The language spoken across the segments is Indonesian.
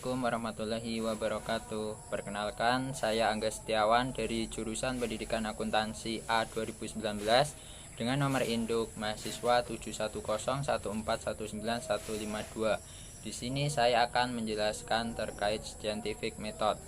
Assalamualaikum warahmatullahi wabarakatuh. Perkenalkan, saya Angga Setiawan dari jurusan Pendidikan Akuntansi A 2019 dengan nomor induk mahasiswa 71014195152. Di sini saya akan menjelaskan terkait scientific method.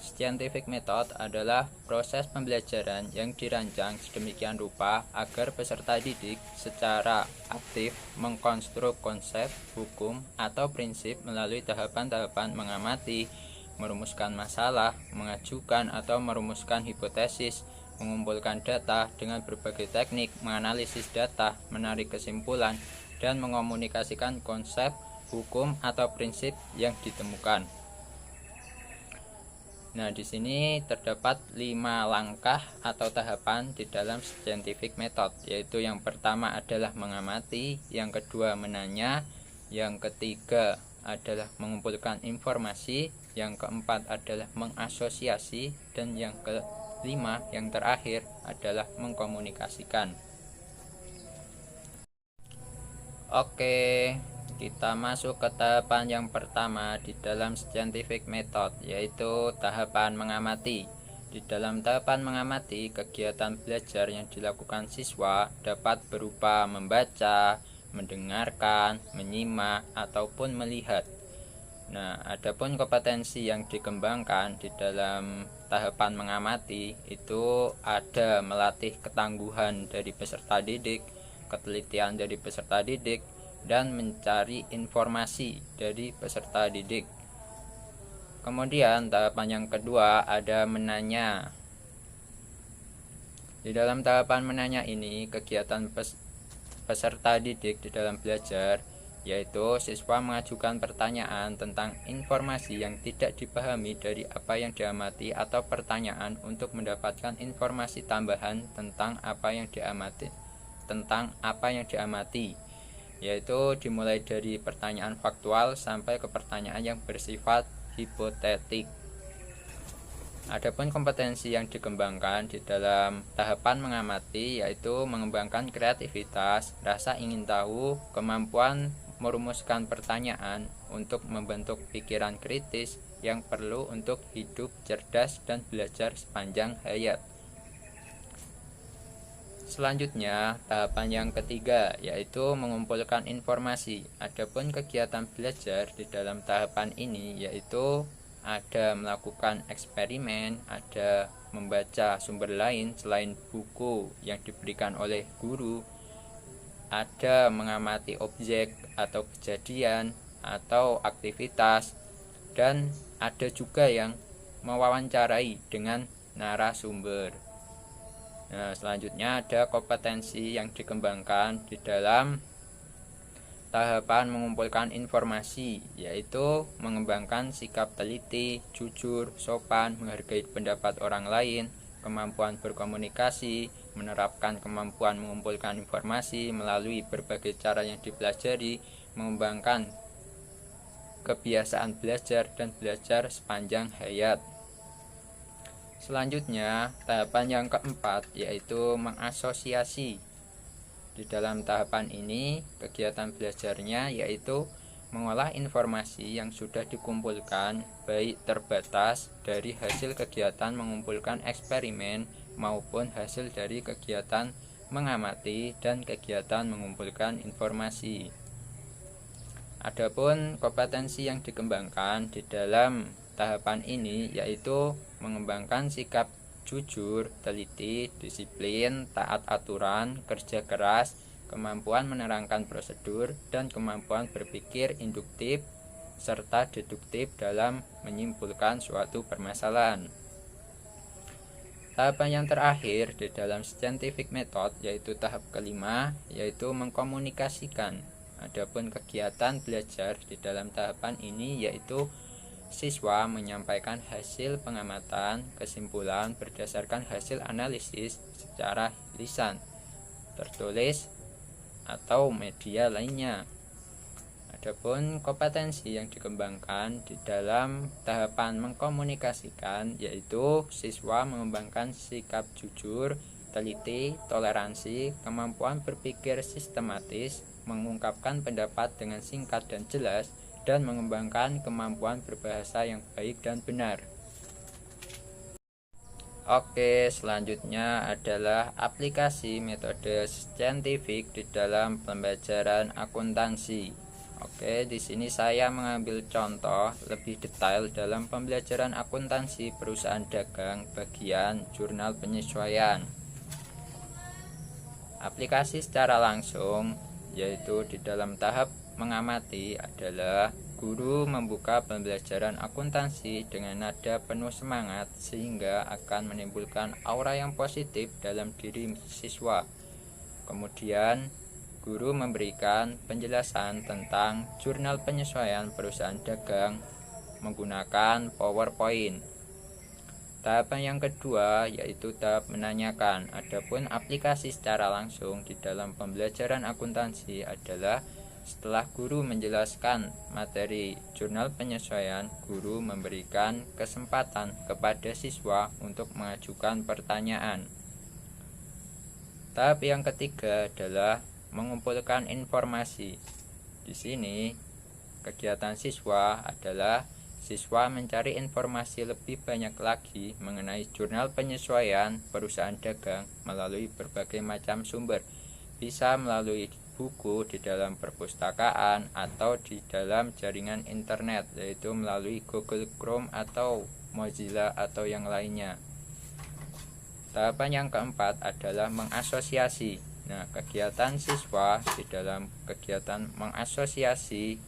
Scientific method adalah proses pembelajaran yang dirancang sedemikian rupa agar peserta didik secara aktif mengkonstruk konsep, hukum, atau prinsip melalui tahapan-tahapan mengamati, merumuskan masalah, mengajukan atau merumuskan hipotesis, mengumpulkan data dengan berbagai teknik, menganalisis data, menarik kesimpulan, dan mengomunikasikan konsep, hukum, atau prinsip yang ditemukan. Nah, di sini terdapat 5 langkah atau tahapan di dalam scientific method, yaitu yang pertama adalah mengamati, yang kedua menanya, yang ketiga adalah mengumpulkan informasi, yang keempat adalah mengasosiasi, dan yang kelima, yang terakhir adalah mengkomunikasikan. Oke, kita masuk ke tahapan yang pertama di dalam scientific method, yaitu tahapan mengamati. Di dalam tahapan mengamati, kegiatan belajar yang dilakukan siswa dapat berupa membaca, mendengarkan, menyimak, ataupun melihat. Nah, adapun kompetensi yang dikembangkan di dalam tahapan mengamati itu ada melatih ketangguhan dari peserta didik, ketelitian dari peserta didik, dan mencari informasi dari peserta didik. Kemudian tahapan yang kedua ada menanya. Di dalam tahapan menanya ini, kegiatan peserta didik di dalam belajar yaitu siswa mengajukan pertanyaan tentang informasi yang tidak dipahami dari apa yang diamati atau pertanyaan untuk mendapatkan informasi tambahan tentang apa yang diamati, yaitu dimulai dari pertanyaan faktual sampai ke pertanyaan yang bersifat hipotetik. Adapun kompetensi yang dikembangkan di dalam tahapan mengamati yaitu mengembangkan kreativitas, rasa ingin tahu, kemampuan merumuskan pertanyaan untuk membentuk pikiran kritis yang perlu untuk hidup cerdas dan belajar sepanjang hayat. Selanjutnya, tahapan yang ketiga yaitu mengumpulkan informasi. Adapun kegiatan belajar di dalam tahapan ini yaitu ada melakukan eksperimen, ada membaca sumber lain selain buku yang diberikan oleh guru, ada mengamati objek atau kejadian atau aktivitas, dan ada juga yang mewawancarai dengan narasumber. Nah, selanjutnya ada kompetensi yang dikembangkan di dalam tahapan mengumpulkan informasi, yaitu mengembangkan sikap teliti, jujur, sopan, menghargai pendapat orang lain, kemampuan berkomunikasi, menerapkan kemampuan mengumpulkan informasi melalui berbagai cara yang dipelajari, mengembangkan kebiasaan belajar dan belajar sepanjang hayat. Selanjutnya, tahapan yang keempat yaitu mengasosiasi. Di dalam tahapan ini, kegiatan belajarnya yaitu mengolah informasi yang sudah dikumpulkan, baik terbatas dari hasil kegiatan mengumpulkan eksperimen maupun hasil dari kegiatan mengamati dan kegiatan mengumpulkan informasi. Adapun kompetensi yang dikembangkan di dalam tahapan ini yaitu mengembangkan sikap jujur, teliti, disiplin, taat aturan, kerja keras, kemampuan menerangkan prosedur, dan kemampuan berpikir induktif serta deduktif dalam menyimpulkan suatu permasalahan. Tahapan yang terakhir di dalam scientific method yaitu tahap kelima, yaitu mengkomunikasikan. Adapun kegiatan belajar di dalam tahapan ini yaitu siswa menyampaikan hasil pengamatan, kesimpulan berdasarkan hasil analisis secara lisan, tertulis, atau media lainnya. Adapun kompetensi yang dikembangkan di dalam tahapan mengkomunikasikan yaitu siswa mengembangkan sikap jujur, teliti, toleransi, kemampuan berpikir sistematis, mengungkapkan pendapat dengan singkat dan jelas, dan mengembangkan kemampuan berbahasa yang baik dan benar. Oke, selanjutnya adalah aplikasi metode saintifik di dalam pembelajaran akuntansi. Oke, di sini saya mengambil contoh lebih detail dalam pembelajaran akuntansi perusahaan dagang bagian jurnal penyesuaian. Aplikasi secara langsung, yaitu di dalam tahap mengamati, adalah guru membuka pembelajaran akuntansi dengan nada penuh semangat sehingga akan menimbulkan aura yang positif dalam diri siswa. Kemudian, guru memberikan penjelasan tentang jurnal penyesuaian perusahaan dagang menggunakan PowerPoint. Tahapan yang kedua yaitu tahap menanyakan. Adapun aplikasi secara langsung di dalam pembelajaran akuntansi adalah setelah guru menjelaskan materi jurnal penyesuaian, guru memberikan kesempatan kepada siswa untuk mengajukan pertanyaan. Tahap yang ketiga adalah mengumpulkan informasi. Di sini, kegiatan siswa adalah siswa mencari informasi lebih banyak lagi mengenai jurnal penyesuaian perusahaan dagang melalui berbagai macam sumber, bisa melalui buku di dalam perpustakaan atau di dalam jaringan internet, yaitu melalui Google Chrome atau Mozilla atau yang lainnya. Tahapan yang keempat adalah mengasosiasi. Nah, kegiatan siswa di dalam kegiatan mengasosiasi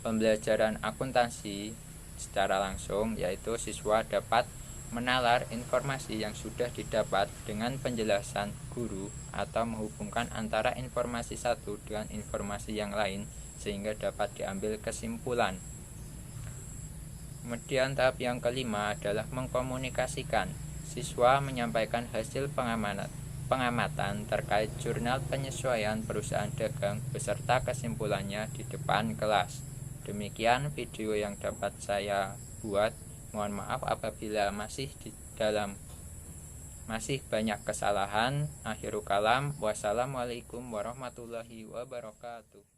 pembelajaran akuntansi secara langsung, yaitu siswa dapat menalar informasi yang sudah didapat dengan penjelasan guru atau menghubungkan antara informasi satu dengan informasi yang lain sehingga dapat diambil kesimpulan. Kemudian tahap yang kelima adalah mengkomunikasikan. Siswa menyampaikan hasil pengamatan terkait jurnal penyesuaian perusahaan dagang beserta kesimpulannya di depan kelas. Demikian video yang dapat saya buat. Mohon maaf apabila masih banyak kesalahan. Akhirul kalam. Wassalamualaikum warahmatullahi wabarakatuh.